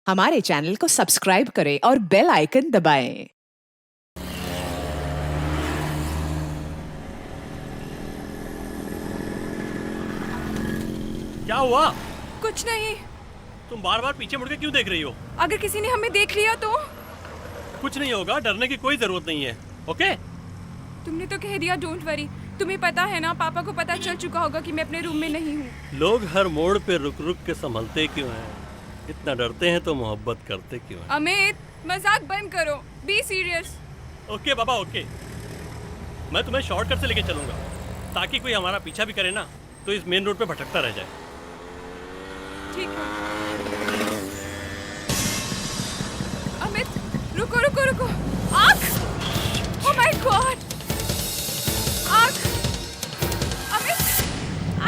हमारे चैनल को सब्सक्राइब करें और बेल आइकन दबाएं। क्या हुआ? कुछ नहीं। तुम बार बार पीछे मुड़ के क्यों देख रही हो? अगर किसी ने हमें देख लिया तो? कुछ नहीं होगा, डरने की कोई जरूरत नहीं है। ओके? तुमने तो कह दिया डोंट वरी। तुम्हें पता है ना, पापा को पता चल चुका होगा कि मैं अपने रूम में नहीं हूँ। लोग हर मोड़ पे रुक रुक के संभलते क्यों हैं? इतना डरते हैं तो मोहब्बत करते क्यों हैं? अमित, मजाक बंद करो, be serious. Okay Baba, okay. मैं तुम्हें शॉर्टकट से लेके चलूंगा ताकि कोई हमारा पीछा भी करे ना तो इस मेन रोड पे भटकता रह जाए। ठीक है। अमित, रुको रुको रुको। आग! Oh my God! आग! अमित,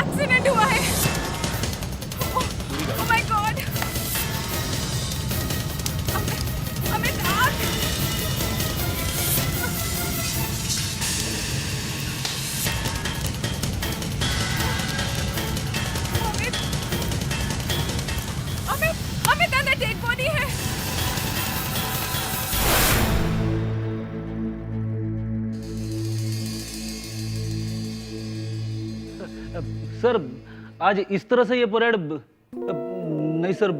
एक्सीडेंट हुआ है। Oh my God! अमित, आग! अमित, अंदर डेड बॉडी है। सर, आज इस तरह से ये परेड नहीं सर,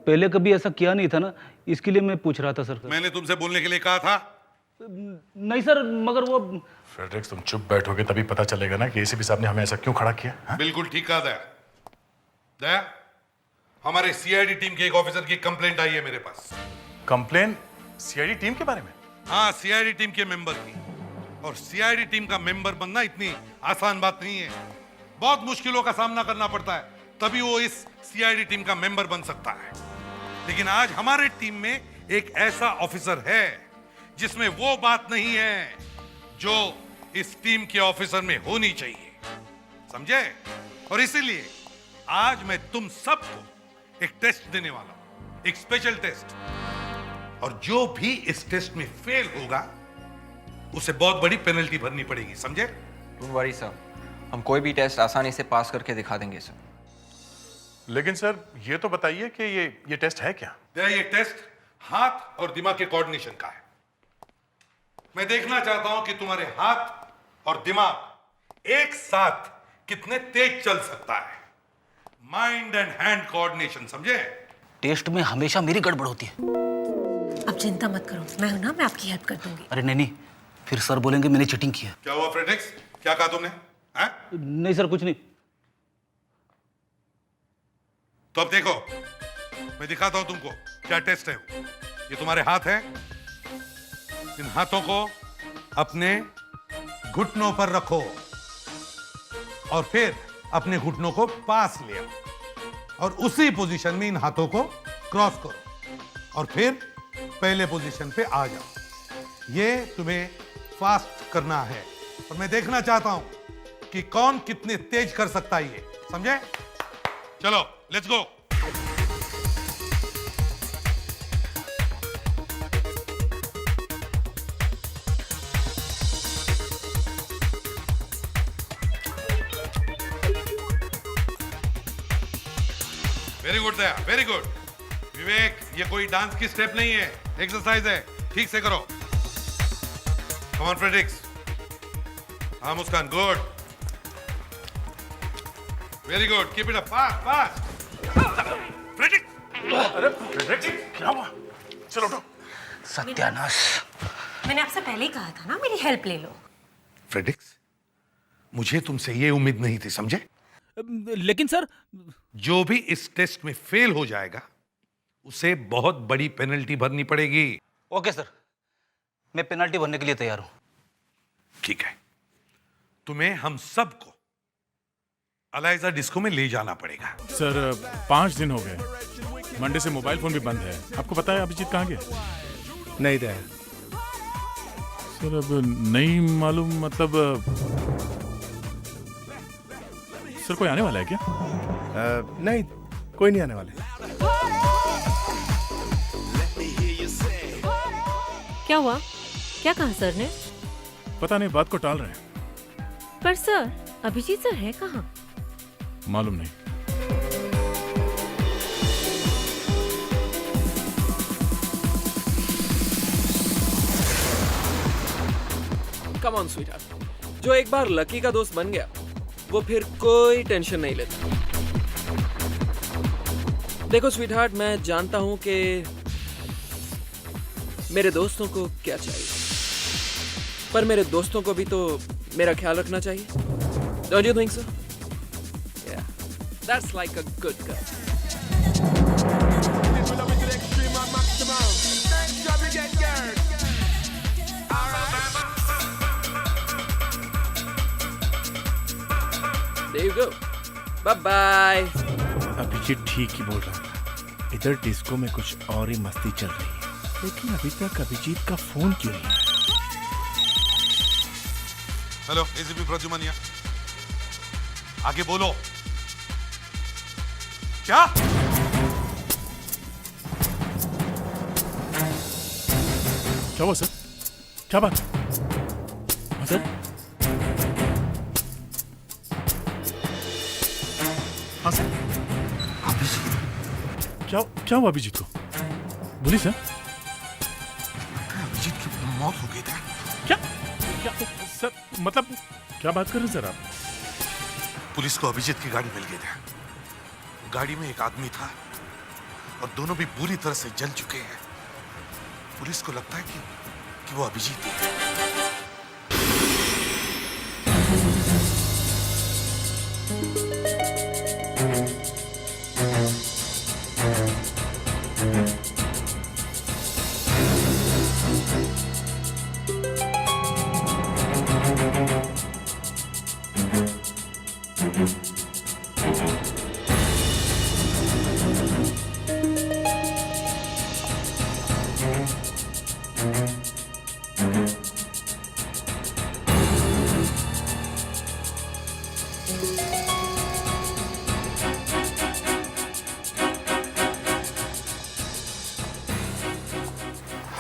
पहले कभी ऐसा किया नहीं था ना, इसके लिए मैं पूछ रहा था सर। मैंने तुमसे बोलने के लिए कहा था। नहीं सर, मगर वो फ्रेडरिक्स, तुम चुप बैठोगे तभी पता चलेगा ना कि एसीपी साहब ने हमें ऐसा क्यों खड़ा किया है? बिल्कुल ठीक कहा दया। दया, हमारे सीआईडी टीम के एक ऑफिसर की कंप्लेंट आई है मेरे पास। कंप्लेन सीआईडी टीम के बारे में? हाँ, सीआईडी टीम के मेंबर की। और सीआईडी टीम का मेंबर बनना इतनी आसान बात नहीं है। बहुत मुश्किलों का सामना करना पड़ता है, तभी वो इस सीआईडी टीम का मेंबर बन सकता है। लेकिन आज हमारे टीम में एक ऐसा ऑफिसर है जिसमें वो बात नहीं है जो इस टीम के ऑफिसर में होनी चाहिए, समझे? और इसीलिए आज मैं तुम सबको एक टेस्ट देने वाला हूं, एक स्पेशल टेस्ट। और जो भी इस टेस्ट में फेल होगा उसे बहुत बड़ी पेनल्टी भरनी पड़ेगी, समझे? डोंट वरी सर, हम कोई भी टेस्ट आसानी से पास करके दिखा देंगे सर। लेकिन सर, ये तो बताइए कि ये टेस्ट है क्या? ये टेस्ट हाथ और दिमाग के कोऑर्डिनेशन का है। मैं देखना चाहता हूं कि तुम्हारे हाथ और दिमाग एक साथ कितने तेज चल सकता है। माइंड एंड हैंड कोऑर्डिनेशन, समझे? टेस्ट में हमेशा मेरी गड़बड़ होती है। अब चिंता मत करो, मैं हूं ना, मैं आपकी हेल्प कर दूंगी। अरे नहीं, फिर सर बोलेंगे मैंने चीटिंग किया। क्या हुआ फ्रेडरिक्स? क्या कहा तुमने? हैं? नहीं सर, कुछ नहीं। तो अब देखो, मैं दिखाता हूं तुमको क्या टेस्ट है। ये तुम्हारे हाथ हैं। इन हाथों को अपने घुटनों पर रखो और फिर अपने घुटनों को पास ले आओ और उसी पोजीशन में इन हाथों को क्रॉस करो और फिर पहले पोजीशन पे आ जाओ। ये तुम्हें फास्ट करना है और मैं देखना चाहता हूं कि कौन कितने तेज कर सकता है ये, समझे? चलो, let's go. Very good Daya, very good. Vivek, ये कोई डांस की स्टेप नहीं है, एक्सरसाइज है, ठीक से करो। Come on Fredericks. हाँ Muskan, good, very good, keep it up, fast fast. Fredericks! अरे फ्रेडरिक्स, क्या हुआ? चलो उठो। सत्यानाश। मैंने आपसे पहले ही कहा था ना, मेरी हेल्प ले लो। फ्रेडरिक्स, मुझे तुमसे ये उम्मीद नहीं थी, समझे? लेकिन सर, जो भी इस टेस्ट में फेल हो जाएगा उसे बहुत बड़ी पेनल्टी भरनी पड़ेगी। ओके सर, मैं पेनल्टी भरने के लिए तैयार हूं। ठीक है, तुम्हें हम सबको अलाइजा डिस्को में ले जाना पड़ेगा। सर 5 दिन हो गए, मंडे से मोबाइल फोन भी बंद है। आपको पता है अभिजीत कहाँ गया? नहीं दया। सर अब नहीं मालूम, मतलब सर कोई आने वाला है क्या? नहीं, कोई नहीं आने वाले। क्या हुआ? क्या कहा सर ने? पता नहीं, बात को टाल रहे हैं। पर सर, अभिजीत सर है कहाँ? मालूम नहीं। कम ऑन स्वीटहार्ट, जो एक बार लकी का दोस्त बन गया वो फिर कोई टेंशन नहीं लेता। देखो स्वीटहार्ट, मैं जानता हूं कि मेरे दोस्तों को क्या चाहिए, पर मेरे दोस्तों को भी तो मेरा ख्याल रखना चाहिए। Don't you think so? Yeah, that's like a good girl. There you go. Bye bye. Abhijit ठीक ही बोल रहा था, इधर डिस्को में कुछ और ही मस्ती चल रही है, लेकिन अभी तक अभिजीत का फोन क्यों नहीं आया? हेलो एसीपी प्रद्युमन, आगे बोलो। क्या? क्या हुआ सर? क्या बात? हाँ, सर? हाँ सर? क्या हुआ अभिजीत को? बोलिए सर। अभिजीत की मौत हो गई था। क्या सर, मतलब क्या बात कर रहे हैं सर आप? पुलिस को अभिजीत की गाड़ी मिल गई थी। गाड़ी में एक आदमी था और दोनों भी बुरी तरह से जल चुके हैं। पुलिस को लगता है कि वो अभिजीत है।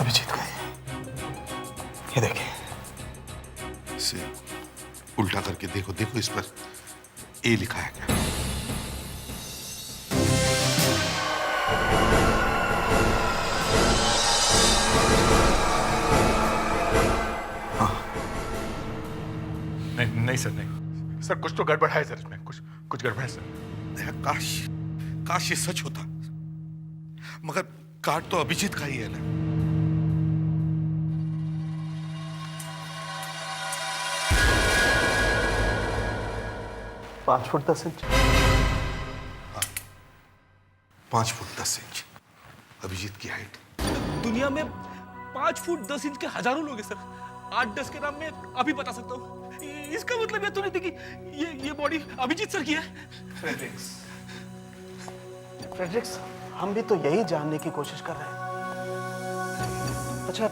अभिजीत का ये देखिए, इसे उल्टा करके देखो, देखो इस पर ए लिखा है क्या? नहीं सर, नहीं सर, कुछ तो गड़बड़ है सर, इसमें कुछ गड़बड़ है सर। काश ये सच होता, मगर कार्ड तो अभिजीत का ही है ना। पाँच foot 10 inch. 5 foot 10 inch Abhijit की हाइट। दुनिया में 5 फुट 10 इंच के हजारों लोग हैं सर। 8-10 के नाम में अभी बता सकता हूँ। इसका मतलब ये तो नहीं थी कि ये बॉडी अभिजीत सर की है। फ्रेडरिक्स, हम भी तो यही जानने की कोशिश कर रहे हैं। अच्छा,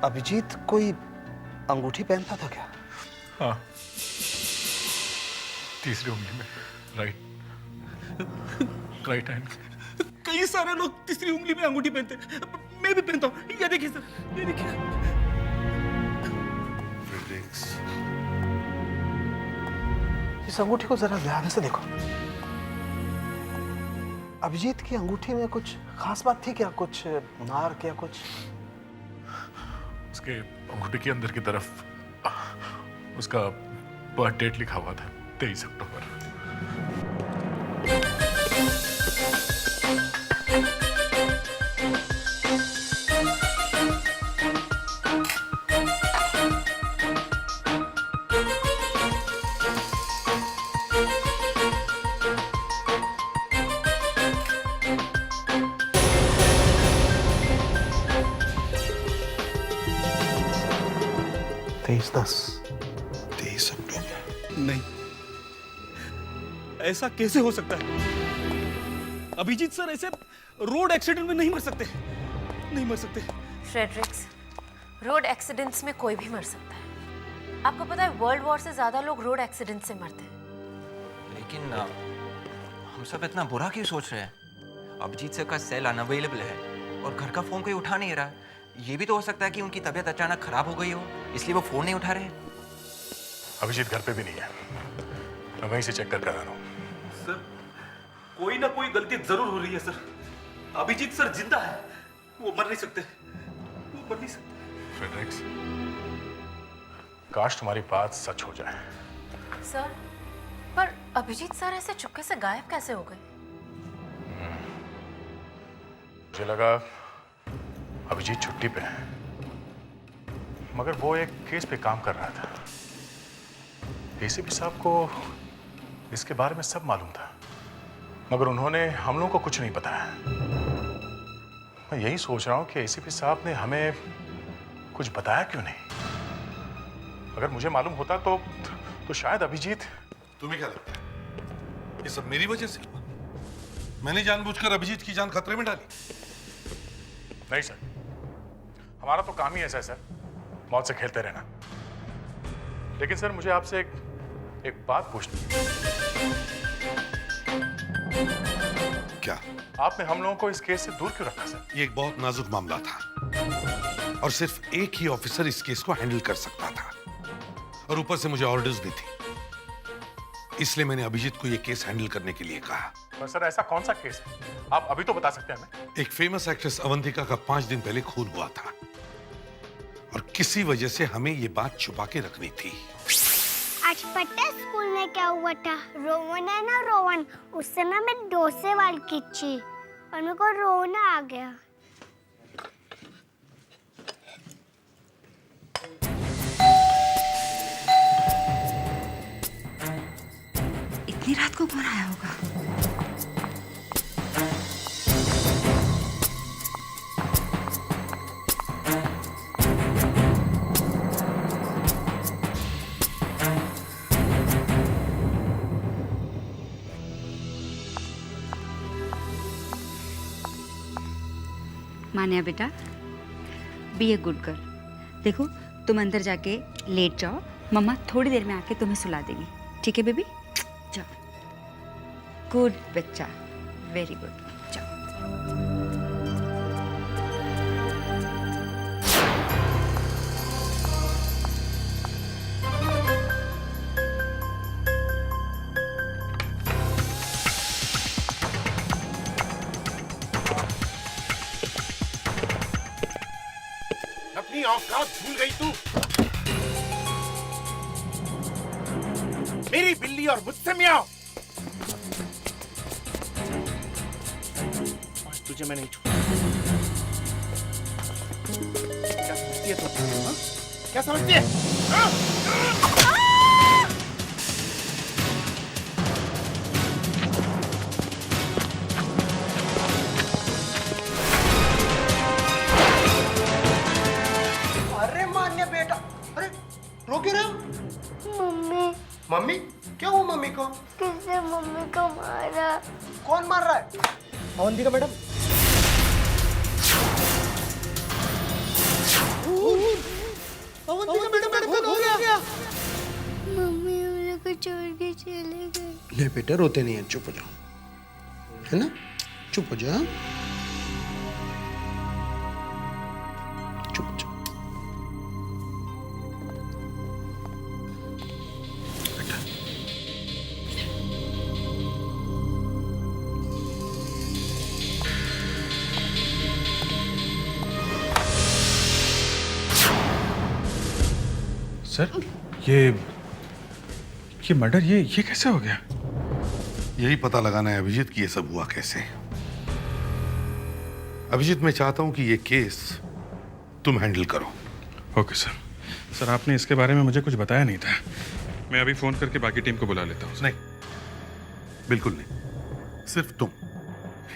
अभिजीत कोई अंगूठी पहनता था क्या? हाँ, तीसरी उंगली में, राइट हैंड। कई सारे लोग तीसरी उंगली में अंगूठी पहनते हैं, मैं भी पहनता हूँ। ये देखिए सर, ये देखिए। फ्रेडरिक्स, इस अंगूठी को जरा ध्यान से देखो। अभिजीत की अंगूठी में कुछ खास बात थी क्या? कुछ मार्क या कुछ? उसके अंगूठी के अंदर की तरफ उसका बर्थ डेट लिखा हुआ था, 23 अक्टूबर। नहीं, ऐसा कैसे हो सकता है? अभिजीत सर ऐसे रोड एक्सीडेंट में नहीं मर सकते, नहीं मर सकते। फ्रेडरिक्स, रोड एक्सीडेंट्स में कोई भी मर सकता है। आपको पता है वर्ल्ड वॉर से ज्यादा लोग रोड एक्सीडेंट से मरते हैं। लेकिन हम सब इतना बुरा क्यों सोच रहे हैं? अभिजीत सर का सेल अनअवेलेबल है और घर का फोन कोई उठा नहीं रहा। ये भी तो हो सकता है कि उनकी तबीयत अचानक खराब हो गई हो, इसलिए वो फोन नहीं उठा रहे। अभिजीत घर पे भी नहीं है, मैं वहीं से चेक करके आ रहा हूँ। सर, कोई ना कोई गलती जरूर हो रही है सर। अभिजीत सर जिंदा है, वो मर नहीं सकते, वो मर नहीं सकते। फ्रेडरिक्स, काश तुम्हारी बात सच हो जाए। सर, पर अभिजीत सर ऐसे चुपके से गायब कैसे हो गए? मुझे लगा अभिजीत छुट्टी पे है, मगर वो एक केस पे काम कर रहा था। एसीपी साहब को इसके बारे में सब मालूम था, मगर उन्होंने हम लोगों को कुछ नहीं बताया। मैं यही सोच रहा हूं कि एसीपी साहब ने हमें कुछ बताया क्यों नहीं। अगर मुझे मालूम होता तो शायद अभिजीत। तुम्हें क्या लगता है ये सब मेरी वजह से हुआ? मैंने जानबूझकर अभिजीत की जान खतरे में डाली? नहीं सर, हमारा तो काम ही ऐसा है सर, मौत से खेलते रहना। लेकिन सर मुझे आपसे एक बात पूछनी है। क्या? आपने हम लोगों को इस केस से दूर क्यों रखा सर? ये एक बहुत नाजुक मामला था और सिर्फ एक ही ऑफिसर इस केस को हैंडल कर सकता था, और ऊपर से मुझे ऑर्डर्स भी थी। इसलिए मैंने अभिजीत को ये केस हैंडल करने के लिए कहा। पर सर ऐसा कौन सा केस है? आप अभी तो बता सकते हैं हमें। एक फेमस एक्ट्रेस अवंतिका का 5 दिन पहले खून हुआ था और किसी वजह से हमें ये बात छुपा के रखनी थी। आज पता है स्कूल में क्या हुआ था? रोवन है ना, रोवन, उससे ना मैं डोसे वाल खींची और मेरे को रोना आ गया। इतनी रात को कौन आया होगा? मान्या बेटा, बी ए गुड गर्ल। देखो तुम अंदर जाके लेट जाओ, मम्मा थोड़ी देर में आके तुम्हें सुला देगी, ठीक है बेबी? जाओ, गुड बच्चा, वेरी गुड, जाओ। अपनी औकात भूल गई तू? मेरी बिल्ली और मुझसे मियाओ। आज तुझे मैं नहीं छोड़ूंगा। क्या समझती है तू? हाँ? क्या समझती है? हाँ? अरे मान्य बेटा, अरे रो क्यों रहे हो? मम्मी। मम्मी? क्या हुआ मम्मी को? किसने मम्मी को मारा? कौन मार रहा है? अवंतिका मैडम? अवंतिका मैडम का खून हो गया। मम्मी हम लोग को छोड़ के चले गए। ले बेटा, रोते नहीं है, चुप हो जाओ, है ना? चुप हो जाओ, चुप हो जाओ। सर ये मर्डर ये कैसे हो गया? यही पता लगाना है अभिजीत कि ये सब हुआ कैसे। अभिजीत, मैं चाहता हूं कि ये केस तुम हैंडल करो। Okay sir. सर आपने इसके बारे में मुझे कुछ बताया नहीं था। मैं अभी फोन करके बाकी टीम को बुला लेता हूँ। नहीं, बिल्कुल नहीं, सिर्फ तुम।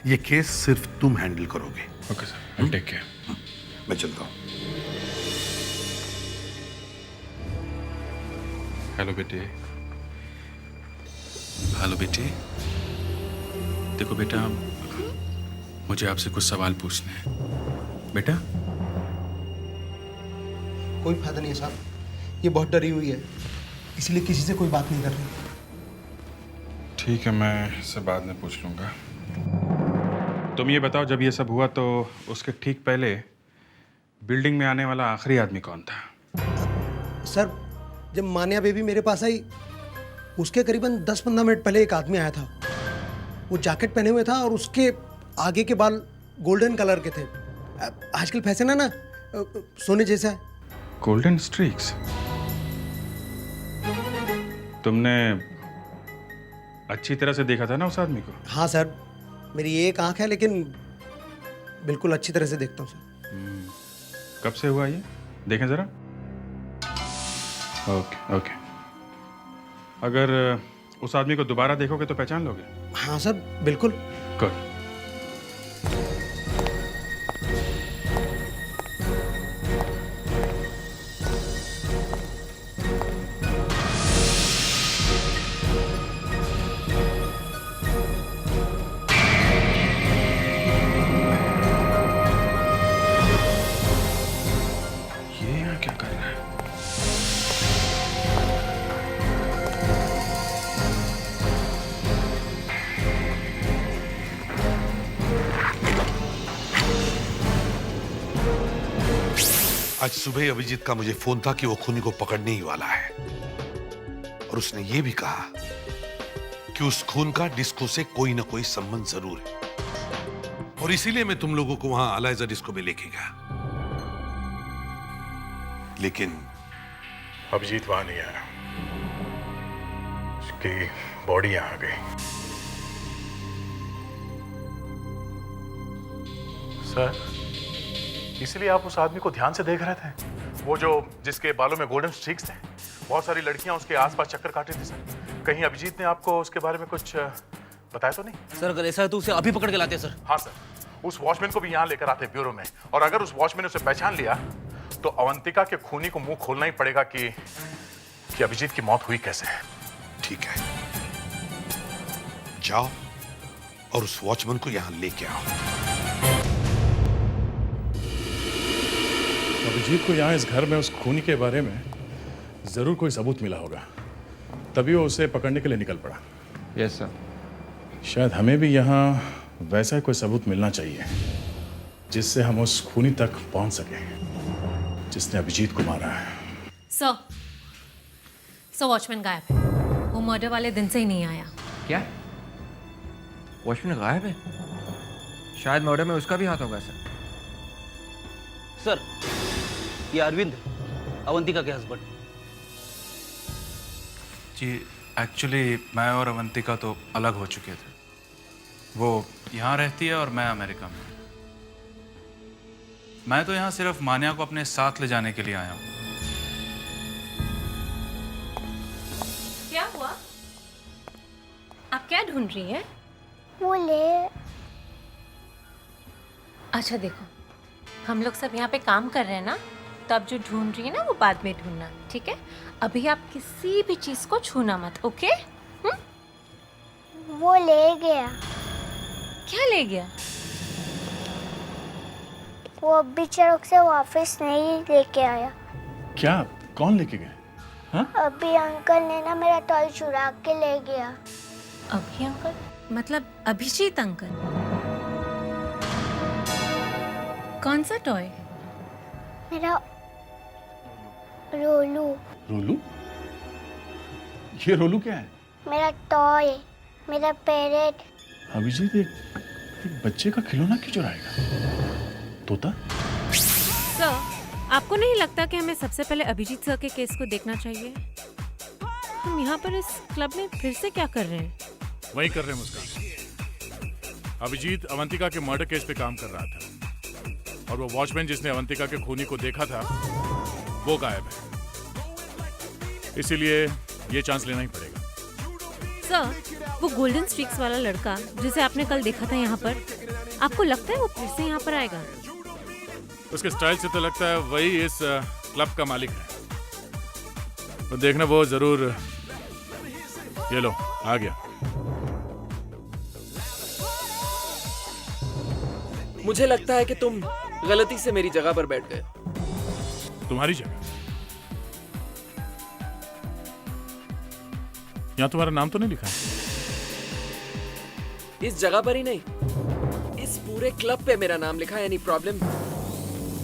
ये केस सिर्फ तुम हैंडल करोगे। Okay sir, I take care. मैं चलता हूँ। हेलो बेटे। हेलो बेटे। देखो बेटा, मुझे आपसे कुछ सवाल पूछने हैं। बेटा? कोई फायदा नहीं है साहब, ये बहुत डरी हुई है, इसलिए किसी से कोई बात नहीं कर रही। ठीक है, मैं इससे बाद में पूछ लूंगा। तुम ये बताओ, जब ये सब हुआ तो उसके ठीक पहले बिल्डिंग में आने वाला आखिरी आदमी कौन था? सर, जब मान्या बेबी मेरे पास आई, उसके करीबन 10-15 मिनट पहले एक आदमी आया था। वो जैकेट पहने हुए था और उसके आगे के बाल गोल्डन कलर के थे। आजकल फैशन है ना, सोने जैसा है। Golden streaks? तुमने अच्छी तरह से देखा था ना उस आदमी को? हाँ सर, मेरी एक आंख है लेकिन बिल्कुल अच्छी तरह से देखता हूँ सर। कब से हुआ ये? देखें जरा। Okay okay. अगर उस आदमी को दोबारा देखोगे तो पहचान लोगे? हाँ सर, बिल्कुल। गुड। ये यहाँ क्या कर रहा है? आज सुबह अभिजीत का मुझे फोन था कि वो खूनी को पकड़ने ही वाला है, और उसने ये भी कहा कि उस खून का डिस्को से कोई ना कोई संबंध जरूर है, और इसीलिए मैं तुम लोगों को वहां अलाइजा डिस्को में लेके गया। लेकिन अभिजीत वहां नहीं आया, उसकी बॉडी यहां आ गई। सर, इसलिए आप उस आदमी को ध्यान से देख रहे थे? वो जो जिसके बालों में गोल्डन स्ट्रीक्स थे, बहुत सारी लड़कियां उसके आसपास चक्कर काट रही थी सर। कहीं अभिजीत ने आपको उसके बारे में कुछ बताया तो नहीं? सर अगर ऐसा है तो उसे अभी पकड़ के लाते हैं सर। हाँ सर, उस वॉचमैन को भी यहाँ लेकर आते ब्यूरो में, और अगर उस वॉचमैन ने उसे पहचान लिया तो अवंतिका के खूनी को मुंह खोलना ही पड़ेगा कि अभिजीत की मौत हुई कैसे है। ठीक है, जाओ और उस वॉचमैन को यहां लेके आओ। अभिजीत को यहाँ इस घर में उस खूनी के बारे में जरूर कोई सबूत मिला होगा, तभी वो उसे पकड़ने के लिए निकल पड़ा। Yes sir. शायद हमें भी यहाँ वैसा ही कोई सबूत मिलना चाहिए जिससे हम उस खूनी तक पहुंच सके जिसने अभिजीत को मारा है। सर वॉचमैन गायब है। वो मर्डर वाले दिन से ही नहीं आया। क्या? वॉचमैन गायब है? शायद मर्डर में उसका भी हाथ होगा सर। सर, ये अरविंद, अवंतिका के हस्बैंड। जी एक्चुअली मैं और अवंतिका तो अलग हो चुके थे। वो यहाँ रहती है और मैं अमेरिका में। मैं तो यहाँ सिर्फ मान्या को अपने साथ ले जाने के लिए आया हूँ। क्या हुआ? आप क्या ढूंढ रही हैं? वो ले। अच्छा देखो, हम लोग सब यहाँ पे काम कर रहे हैं ना, तो आप जो ढूंढ रही है ना वो बाद में ढूंढना, ठीक है? अभी आप किसी भी चीज को छूना मत, ओके? वो ले गया। क्या ले गया? वो अभी चौक से वापस नहीं लेके आया। क्या? कौन लेके गए? हाँ? अभी अंकल ने ना मेरा टॉय चुरा के ले गया। अभी अंकल? मतलब अभिजीत अंकल? कौन सा टॉय? मेरा रोलू। रोलू? ये रोलू क्या है? मेरा टॉय, मेरा पैरेट। अभिजीत एक बच्चे का खिलौना क्यों चुराएगा? तोता? सर, आपको नहीं लगता कि हमें सबसे पहले अभिजीत सर के केस को देखना चाहिए? हम यहाँ पर इस क्लब में फिर से क्या कर रहे हैं? वही कर रहे हैं मुस्कान। अभिजीत अवंतिका के मर्डर केस पे काम कर रहा था, और वो वॉचमैन जिसने अवंतिका के खूनी को देखा था वो गायब है। इसीलिए ये चांस लेना ही पड़ेगा। सर, वो गोल्डन स्ट्रीक्स वाला लड़का जिसे आपने कल देखा था यहाँ पर, आपको लगता है वो फिर से यहाँ पर आएगा? उसके स्टाइल से तो लगता है वही इस क्लब का मालिक है। तो देखना वो जरूर। ये लो, आ गया। मुझे लगता है कि तुम गलती से मेरी जगह पर बैठ गए। तुम्हारी जगह? यहाँ तुम्हारा नाम तो नहीं लिखा है? इस जगह पर ही नहीं, इस पूरे क्लब पे मेरा नाम लिखा है। Any problem?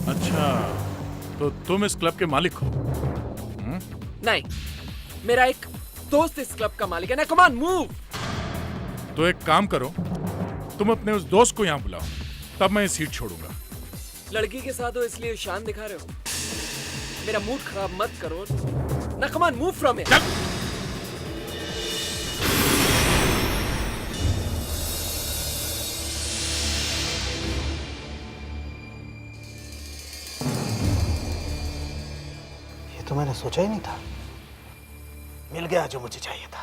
अच्छा, तो तुम इस क्लब के मालिक हो? नहीं, मेरा एक दोस्त इस क्लब का मालिक है ना। Come on, move. तो एक काम करो, तुम अपने उस दोस्त को यहाँ बुलाओ, तब मैं ये सीट छोड़ूंगा। लड़की के साथ हो इसलिए शान दिखा रहे हो? मेरा मूड खराब मत करो ना। Come on, move from here. तो मैंने सोचा ही नहीं था। मिल गया जो मुझे चाहिए था।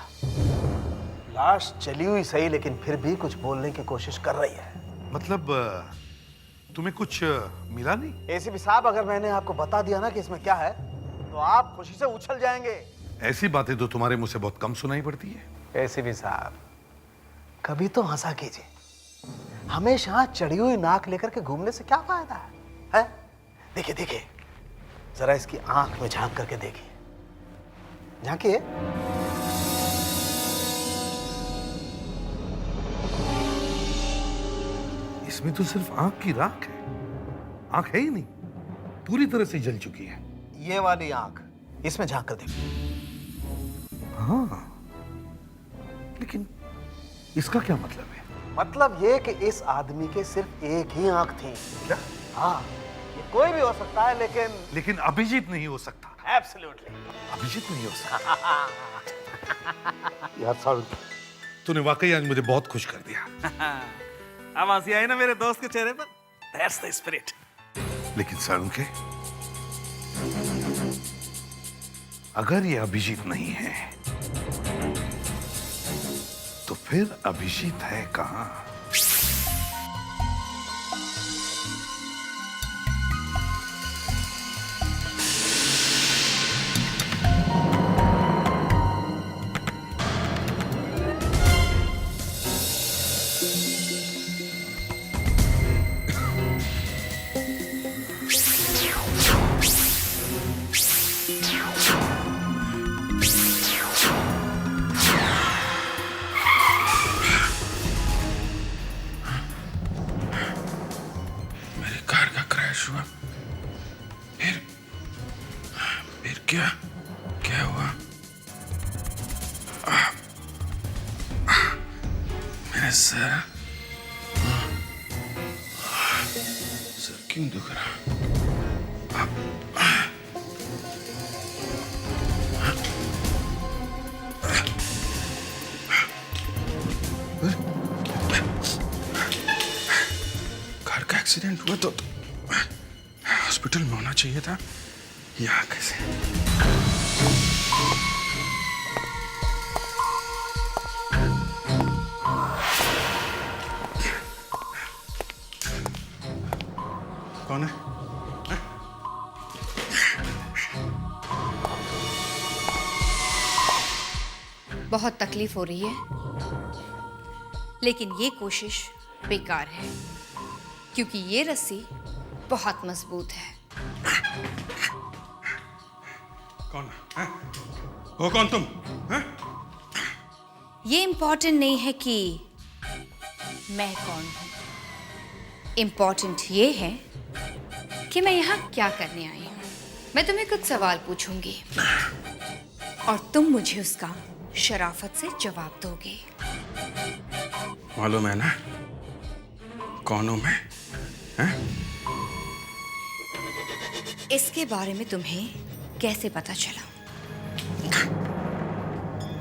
लाश चली हुई सही, लेकिन फिर भी कुछ बोलने की कोशिश कर रही है। मतलब तुम्हें कुछ मिला नहीं? एसीपी साहब, अगर मैंने आपको बता दिया ना कि इसमें क्या है, तो आप खुशी से उछल जाएंगे। ऐसी बातें तो तुम्हारे मुंह से बहुत कम सुनाई पड़ती है। एसीपी साहब, कभी तो हंसा कीजिए। हमेशा चढ़ी हुई नाक लेकर के घूमने से क्या फायदा है? देखिए देखिए, जरा इसकी आंख में झांक करके देखिए। झांकिए। इसमें तो सिर्फ आंख की राख है, आंख है ही नहीं, पूरी तरह से जल चुकी है। ये वाली आंख, इसमें झांक कर देखिए। हाँ, लेकिन इसका क्या मतलब है? मतलब ये कि इस आदमी के सिर्फ एक ही आंख थी। क्या? हाँ, ये कोई भी हो सकता है, लेकिन अभिजीत नहीं हो सकता। एब्सोल्युटली अभिजीत नहीं हो सकता। यार सारुण, तूने वाकई आज मुझे बहुत खुश कर दिया। अब हंसी आई ना मेरे दोस्त के चेहरे पर। That's the spirit. लेकिन सारुण के, अगर ये अभिजीत नहीं है तो फिर अभिजीत है कहां? क्या हुआ? मेरा सर क्यों दुख रहा? कार का एक्सीडेंट हुआ तो हॉस्पिटल में होना चाहिए था। यहाँ कैसे? कौन है? बहुत तकलीफ हो रही है, लेकिन ये कोशिश बेकार है, क्योंकि ये रस्सी बहुत मजबूत है। कौन है? वो कौन तुम? है? ये इम्पोर्टेंट नहीं है कि मैं कौन हूं, इम्पोर्टेंट ये है कि मैं यहाँ क्या करने आई हूँ। मैं तुम्हें कुछ सवाल पूछूंगी और तुम मुझे उसका शराफत से जवाब दोगे। मालूम है ना कौन हूं मैं? हैं? इसके बारे में तुम्हें कैसे पता चला?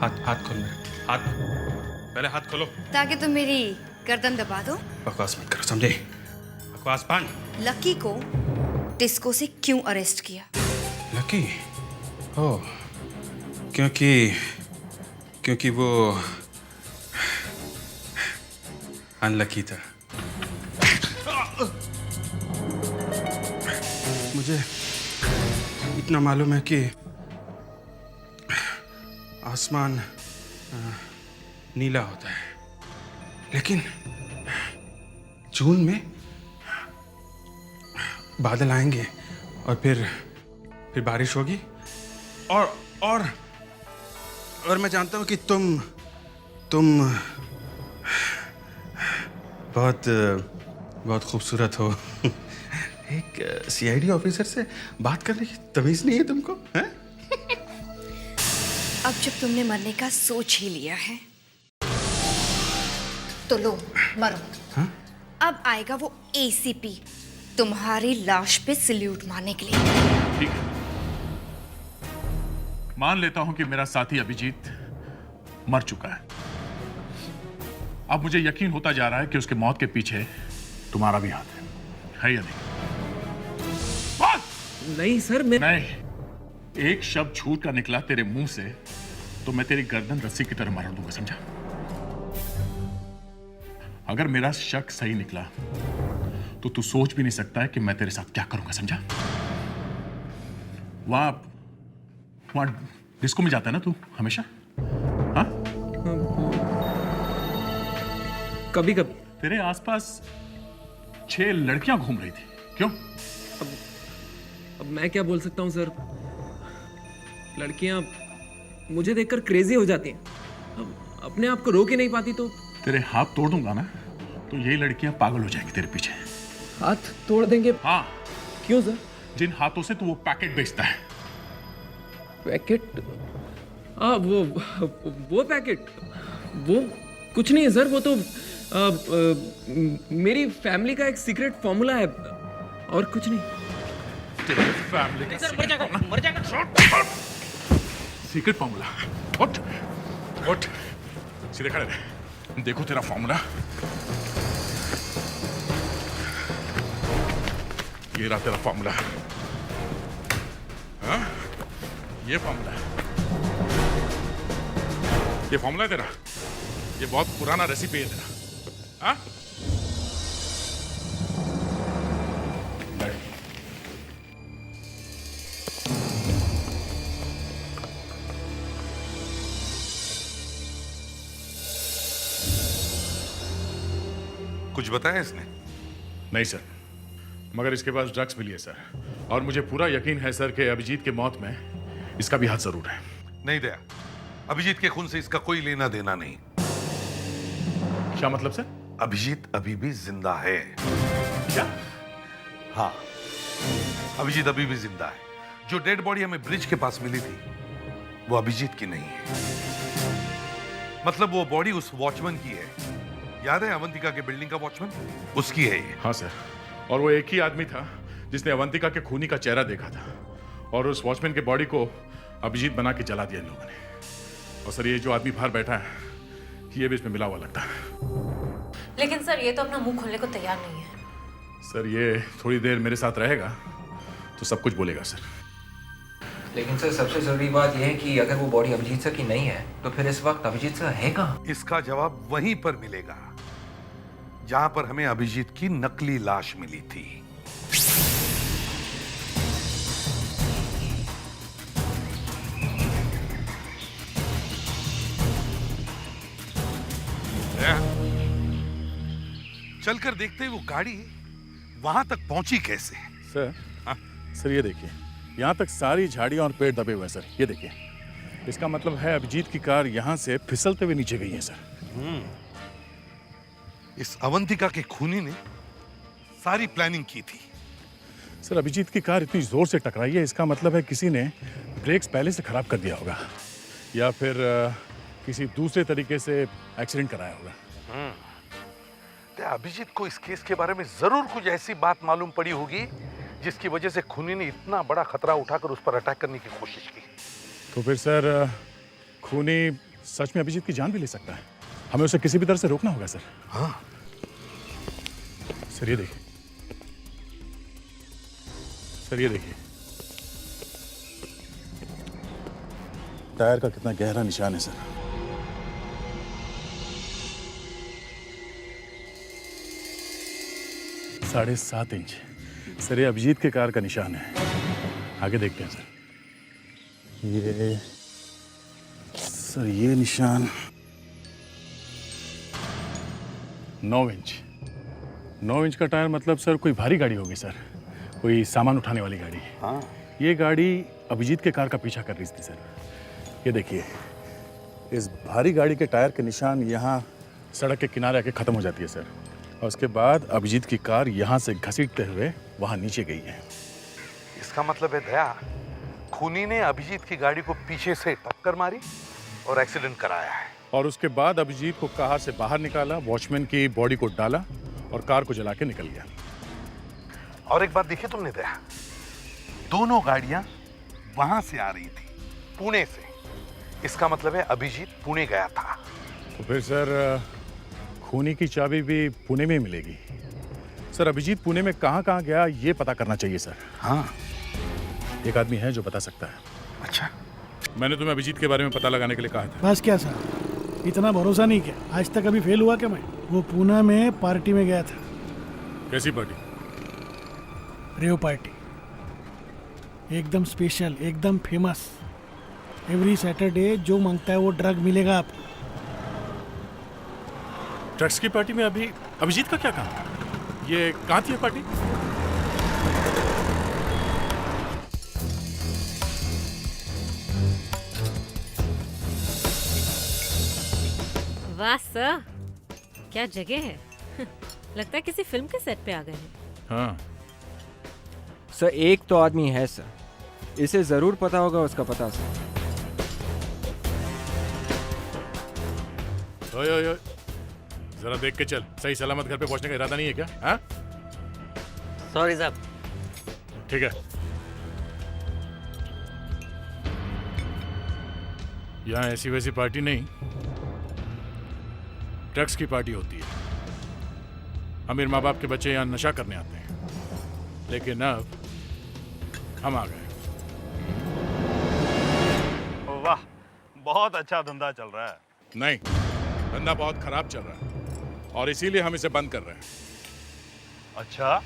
हाथ खोल मेरे, हाथ पहले हाथ खोलो। ताकि तुम मेरी गर्दन दबा दो। बकवास मत करो, समझे? बकवास बंद। लकी को डिस्को से क्यों अरेस्ट किया? लकी? ओह, क्योंकि वो अनलकी था। मुझे इतना मालूम है कि आसमान नीला होता है, लेकिन जून में बादल आएंगे और फिर बारिश होगी और मैं जानता हूँ कि तुम बहुत खूबसूरत हो। एक सीआईडी ऑफिसर से बात करने की तमीज नहीं है तुमको? हैं? अब जब तुमने मरने का सोच ही लिया है तो लो मरो। हाँ? अब आएगा वो एसीपी तुम्हारी लाश पे सल्यूट मारने के लिए। ठीक है, मान लेता हूं कि मेरा साथी अभिजीत मर चुका है। अब मुझे यकीन होता जा रहा है कि उसके मौत के पीछे तुम्हारा भी हाथ है या नहीं? नहीं सर, मैं नहीं, एक शब्द झूठ का निकला तेरे मुंह से तो मैं तेरी गर्दन रस्सी की तरह मार दूंगा, समझा? अगर मेरा शक सही निकला तो तू सोच भी नहीं सकता है कि मैं तेरे साथ क्या करूंगा, समझा? वहां डिस्को में जाता है ना तू हमेशा? हाँ? कभी कभी। तेरे आसपास 6 लड़कियां घूम रही थी, क्यों? अब मैं क्या बोल सकता हूँ सर? लड़कियां मुझे देखकर क्रेजी हो जाती हैं। अब अपने आप को रोक ही नहीं पाती तो। तेरे हाथ तोड़ दूंगा ना तो यही लड़कियां पागल हो जाएंगी तेरे पीछे। हाथ तोड़ देंगे? हाँ। क्यों सर? जिन हाथों से तू वो पैकेट बेचता है। पैकेट? हाँ, वो पैकेट, वो कुछ नहीं है सर। वो तो मेरी फैमिली का एक सीक्रेट फॉर्मूला है और कुछ नहीं। तेरी फैमिली का मर जाएगा। Secret formula? उठ सीधे खड़े रहे। देखो तेरा फॉर्मूला, ये रहा तेरा फॉर्मूला। हाँ? ये फॉर्मूला, ये फॉर्मूला है तेरा। ये बहुत पुराना रेसिपी है तेरा। हाँ? कुछ बताया इसने? नहीं सर, मगर इसके पास ड्रग्स मिली है सर, और मुझे पूरा यकीन है सर कि अभिजीत की मौत में इसका भी हाथ जरूर है। नहीं दया, अभिजीत के खून से इसका कोई लेना देना नहीं। क्या मतलब सर? अभिजीत अभी भी जिंदा है। क्या? हाँ, अभिजीत अभी भी जिंदा है। जो डेड बॉडी हमें ब्रिज के पास मिली थी वो अभिजीत की नहीं है। मतलब वो बॉडी उस वॉचमैन की है। याद है अवंतिका के बिल्डिंग का वॉचमैन? उसकी है ये। हाँ सर, और वो एक ही आदमी था जिसने अवंतिका के खूनी का चेहरा देखा था, और उस वॉचमैन के बॉडी को अभिजीत बना के जला दिया इन लोगों ने। और सर ये जो आदमी बाहर बैठा है ये भी इसमें मिला हुआ लगता है। लेकिन सर ये तो अपना मुंह खोलने को तैयार नहीं है। सर ये थोड़ी देर मेरे साथ रहेगा तो सब कुछ बोलेगा सर। लेकिन सर सबसे जरूरी बात यह है कि अगर वो बॉडी अभिजीत सर की नहीं है तो फिर इस वक्त अभिजीत सर है कहाँ? इसका जवाब वहीं पर मिलेगा जहां पर हमें अभिजीत की नकली लाश मिली थी। चलकर देखते ही वो गाड़ी वहां तक पहुंची कैसे? सर सर ये देखिए, यहाँ तक सारी झाड़ियाँ और पेड़ दबे हुए हैं सर। ये देखिए, इसका मतलब है अभिजीत की कार यहाँ से फिसलते हुए नीचे गई है सर। इस अवंतिका के खूनी ने सारी प्लानिंग की थी। सर अभिजीत की कार इतनी जोर से टकराई है, इसका मतलब है किसी ने ब्रेक्स पहले से खराब कर दिया होगा, या फिर किसी दूसरे तरीके से एक्सीडेंट कराया होगा। अभिजीत को इस केस के बारे में जरूर कुछ ऐसी बात मालूम पड़ी होगी जिसकी वजह से खूनी ने इतना बड़ा खतरा उठाकर उस पर अटैक करने की कोशिश की। तो फिर सर खूनी सच में अभिजीत की जान भी ले सकता है। हमें उसे किसी भी तरह से रोकना होगा सर। हाँ सर ये देखिए, सर ये देखिए, टायर का कितना गहरा निशान है सर। साढ़े 7 इंच सर, ये अभिजीत के कार का निशान है। आगे देखते हैं सर। ये सर ये निशान 9 इंच। 9 इंच का टायर मतलब सर कोई भारी गाड़ी होगी सर, कोई सामान उठाने वाली गाड़ी। हाँ। ये गाड़ी अभिजीत के कार का पीछा कर रही थी सर। ये देखिए, इस भारी गाड़ी के टायर के निशान यहाँ सड़क के किनारे आके खत्म हो जाती है सर, और उसके बाद अभिजीत की कार यहाँ से घसीटते हुए वहाँ नीचे गई है। इसका मतलब है दया, खूनी ने अभिजीत की गाड़ी को पीछे से टक्कर मारी और एक्सीडेंट कराया है। और उसके बाद अभिजीत को कार से बाहर निकाला, वॉचमैन की बॉडी को डाला और कार को जला के निकल गया। और एक बात देखी तुमने दया, दोनों गाड़ियां वहां से आ रही थी, पुणे से। इसका मतलब है अभिजीत पुणे गया था। तो फिर सर खूनी की चाबी भी पुणे में मिलेगी। सर अभिजीत पुणे में कहाँ कहाँ गया ये पता करना चाहिए सर। हाँ, एक आदमी है जो बता सकता है। अच्छा, मैंने तुम्हें अभिजीत के बारे में पता लगाने के लिए कहा था। बस क्या साहब, इतना भरोसा नहीं किया। आज तक अभी फेल हुआ क्या मैं? वो पूना में पार्टी में गया था। कैसी पार्टी? रेव पार्टी, एकदम स्पेशल, एकदम फेमस। एवरी सैटरडे जो मांगता है वो ड्रग मिलेगा आपको। ड्रग्स की पार्टी में अभी अभिजीत का क्या काम? ये कहाँ थी ये पार्टी? वाह सर, क्या जगह है। लगता है किसी फिल्म के सेट पे आ गए हैं। हाँ सर, एक तो आदमी है सर, इसे जरूर पता होगा उसका पता सर। ओए ओए ओए, जरा देख के चल, सही सलामत घर पे पहुंचने का इरादा नहीं है क्या? हाँ? सॉरी साहब। ठीक है, यहाँ ऐसी वैसी पार्टी नहीं, ड्रग्स की पार्टी होती है। अमीर माँ बाप के बच्चे यहाँ नशा करने आते हैं, लेकिन अब हम आ गए। वाह, बहुत अच्छा धंधा चल रहा है। नहीं, धंधा बहुत खराब चल रहा है और इसीलिए हम इसे बंद कर रहे हैं। अच्छा,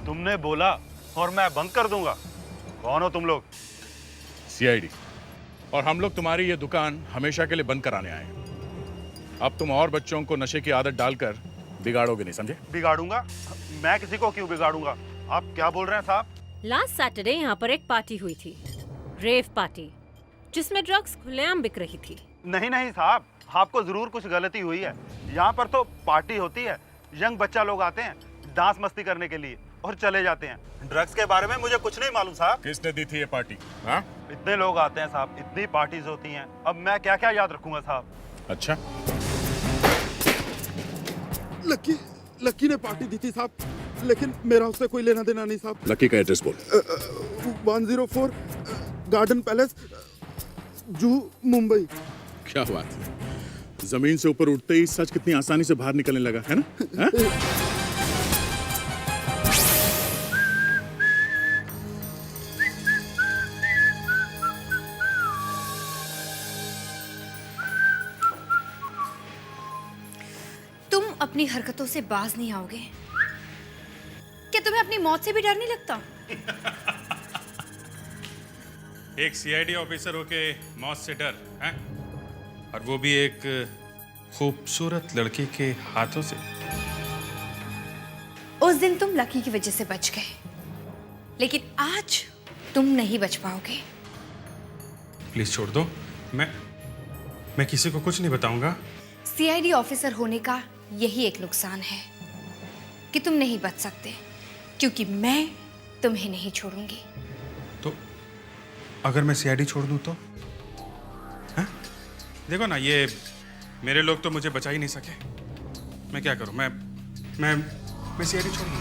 तुमने बोला और मैं बंद कर दूंगा। कौन हो तुम लोग? सीआईडी, और हम लोग तुम्हारी ये दुकान हमेशा के लिए बंद कराने आए हैं। अब तुम और बच्चों को नशे की आदत डालकर बिगाड़ोगे नहीं, समझे? बिगाड़ूंगा? मैं किसी को क्यों बिगाड़ूंगा? आप क्या बोल रहे हैं साहब? लास्ट सैटरडे यहाँ पर एक पार्टी हुई थी, रेव पार्टी, जिसमें ड्रग्स खुलेआम बिक रही थी। नहीं नहीं साहब, आपको जरूर कुछ गलती हुई है। यहाँ पर तो पार्टी होती है, यंग बच्चा लोग आते हैं डांस मस्ती करने के लिए और चले जाते हैं। ड्रग्स के बारे में मुझे कुछ नहीं मालूम साहब। किसने दी थी ये पार्टी? हाँ? इतने लोग आते हैं साहब, इतनी पार्टीज होती हैं, अब मैं क्या क्या याद रखूंगा साहब। अच्छा, लक्की ने पार्टी दी थी साहब, लेकिन मेरा उससे कोई लेना देना नहीं साहब। लकी का एड्रेस बोल। 104 गार्डन पैलेस, जूहू, मुंबई। क्या बात है, जमीन से ऊपर उठते ही सच कितनी आसानी से बाहर निकलने लगा है ना? हाँ? तुम अपनी हरकतों से बाज नहीं आओगे। क्या तुम्हें अपनी मौत से भी डर नहीं लगता? एक सीआईडी ऑफिसर होके मौत से डर है, और वो भी एक खूबसूरत लड़की के हाथों से। उस दिन तुम लकी की वजह से बच गए, लेकिन आज तुम नहीं बच पाओगे। प्लीज छोड़ दो, मैं किसी को कुछ नहीं बताऊंगा। सीआईडी ऑफिसर होने का यही एक नुकसान है कि तुम नहीं बच सकते, क्योंकि मैं तुम्हें नहीं छोड़ूंगी। तो अगर मैं सीआईडी छोड़ दूं तो? हाँ? देखो ना, ये मेरे लोग तो मुझे बचा ही नहीं सके। मैं क्या करूं? मैं सीआईडी छोड़ दूं।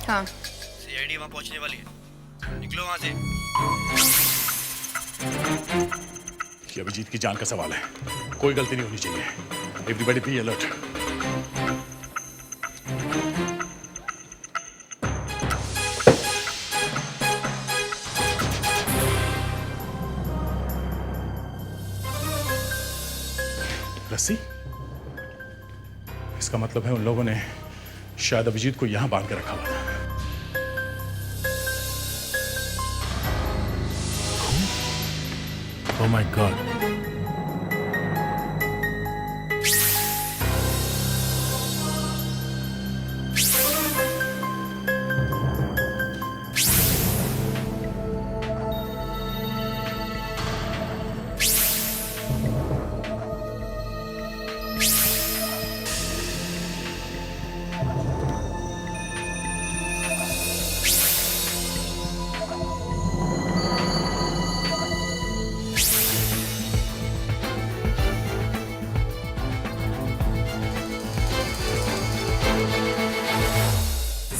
हाँ, सीआईडी वहां पहुंचने वाली है, निकलो वहां से। ये अभिजीत की जान का सवाल है, कोई गलती नहीं होनी चाहिए। Everybody be alert. रस्सी? इसका मतलब है उन लोगों ने शायद अभिजीत को यहां बांध के रखा हुआ था। Oh my God.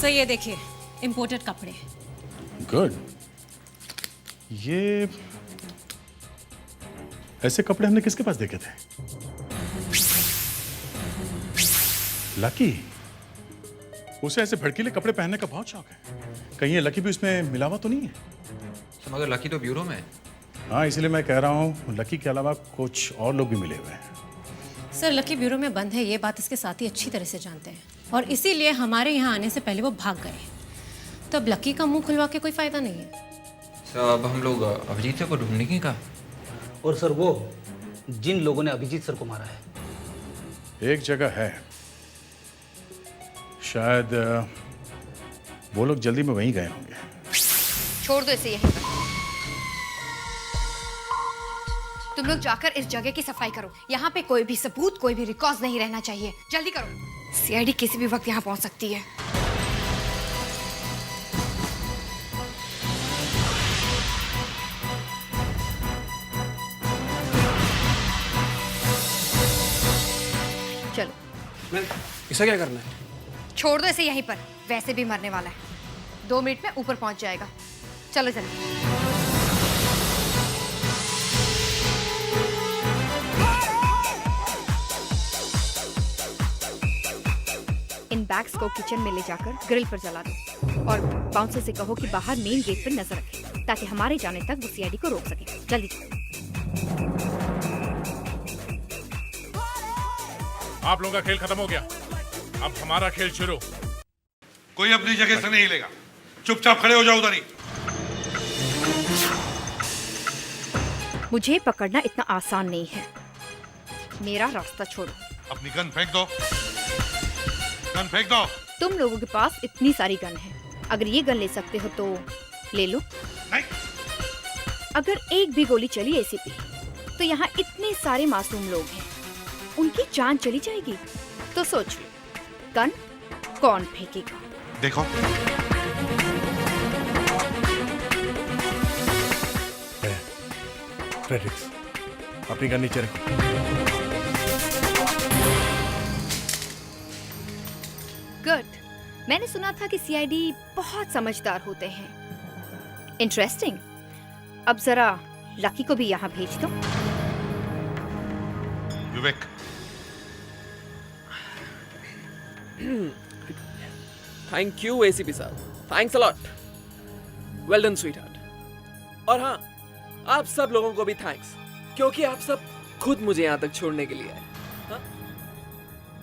सर ये देखिए, इंपोर्टेड कपड़े। गुड। ये ऐसे कपड़े हमने किसके पास देखे थे? लकी, उसे ऐसे भड़कीले कपड़े पहनने का बहुत शौक है। कहीं ये लकी भी उसमें मिलावा तो नहीं है? मगर लकी तो ब्यूरो में है। हाँ, इसलिए मैं कह रहा हूँ लकी के अलावा कुछ और लोग भी मिले हुए हैं। सर, लकी ब्यूरो में बंद है, ये बात इसके साथी अच्छी तरह से जानते हैं और इसीलिए हमारे यहाँ आने से पहले वो भाग गए। तो अब लकी का मुंह खुलवा के कोई फायदा नहीं है। सर, अब हम लोग अभिजीत सर को ढूंढेंगे का? और सर, वो जिन लोगों ने अभिजीत सर को मारा है, एक जगह है, शायद वो लोग जल्दी में वहीं गए होंगे। छोड़ दो इसे यहीं पर। तुम लोग जाकर इस जगह की सफाई करो। यहाँ पे कोई भी सबूत, कोई भी रिकॉर्ड नहीं रहना चाहिए। जल्दी करो, सीआईडी किसी भी वक्त यहाँ पहुंच सकती है। चलो। इसे क्या करना है? छोड़ दो इसे यहीं पर, वैसे भी मरने वाला है। 2 मिनट में ऊपर पहुंच जाएगा। चलो जल्दी। इन बैग्स को किचन में ले जाकर ग्रिल पर जला दो और बाउंसर से कहो कि बाहर मेन गेट पर नजर रखे ताकि हमारे जाने तक वो सीआईडी को रोक सके। जल्दी चलो। आप लोगों का खेल खत्म हो गया, अब हमारा खेल शुरू। कोई अपनी जगह से नहीं हिलेगा, चुपचाप खड़े हो जाओ उधर ही। मुझे पकड़ना इतना आसान नहीं है, मेरा रास्ता छोड़ो। अपनी गन फेंक दो, गन फेंक दो। तुम लोगों के पास इतनी सारी गन है, अगर ये गन ले सकते हो तो ले लो। नहीं। अगर एक भी गोली चली एसीपी तो यहाँ इतने सारे मासूम लोग हैं, उनकी जान चली जाएगी। तो सोच लो, गन कौन फेंकेगा? देखो, फ्रेडरिक्स, अपनी गन नीचे रखो। गुड। मैंने सुना था कि सीआईडी बहुत समझदार होते हैं। इंटरेस्टिंग। अब जरा लकी को भी यहाँ भेज दो। विवेक, थैंक यू एसीपी साहब, thanks a lot, well done sweetheart. और हाँ, आप सब लोगों को भी थैंक्स, क्योंकि आप सब खुद मुझे यहाँ तक छोड़ने के लिए आए। हाँ?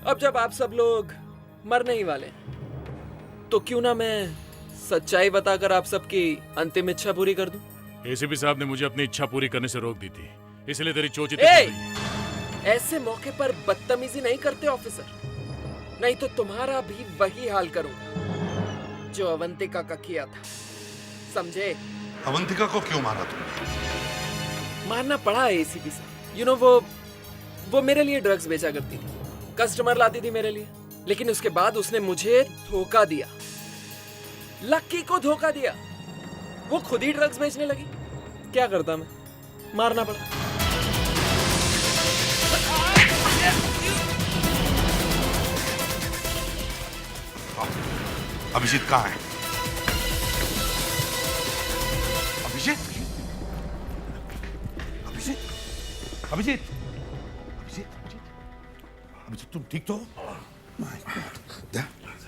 अब जब आप सब लोग मरने ही वाले तो क्यों ना मैं सच्चाई बताकर आप सबकी अंतिम इच्छा पूरी कर दूं? एसीपी साहब ने मुझे अपनी इच्छा पूरी करने से रोक दी थी, इसलिए तेरी चोची ऐसे मौके पर बदतमीजी नहीं करते ऑफिसर, नहीं तो तुम्हारा भी वही हाल करूंगा जो अवंतिका का किया था, समझे? अवंतिका को क्यों मारा तुमने? मारना पड़ा है एसीपी साहब। यू नो, वो मेरे लिए ड्रग्स बेचा करती थी, कस्टमर लाती थी मेरे लिए, लेकिन उसके बाद उसने मुझे धोखा दिया, लक्की को धोखा दिया। वो खुद ही ड्रग्स बेचने लगी। क्या करता मैं? मारना पड़ा। अभिजीत कहाँ है? अभिजीत, अभिजीत, अभिजीत, अभिजीत, अभिजीत, तुम ठीक तो हो?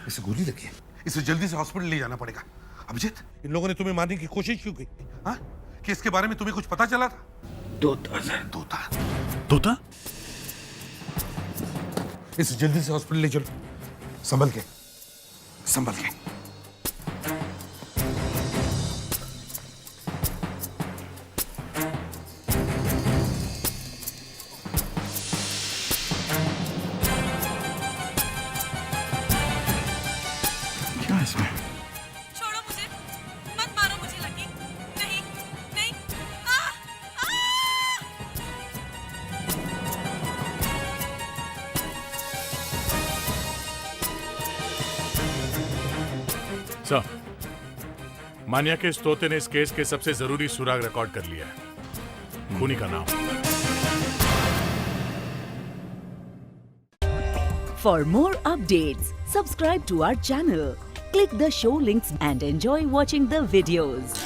इसे गोली लगी है, इसे जल्दी से हॉस्पिटल ले जाना पड़ेगा। अभिजीत, इन लोगों ने तुम्हें मारने की कोशिश क्यों की? हाँ? कि इसके बारे में तुम्हें कुछ पता चला था? तोता सर। तोता? तोता? इसे जल्दी से हॉस्पिटल ले चलो, संभल के, संभल के। क्या इसमें? छोड़ो मुझे, मत मारो मुझे लकी। नहीं, नहीं। सर, मान्या के इस तोते ने इस केस के सबसे जरूरी सुराग रिकॉर्ड कर लिया है, खूनी का नाम। For more updates, subscribe to our channel, click the show links and enjoy watching the videos.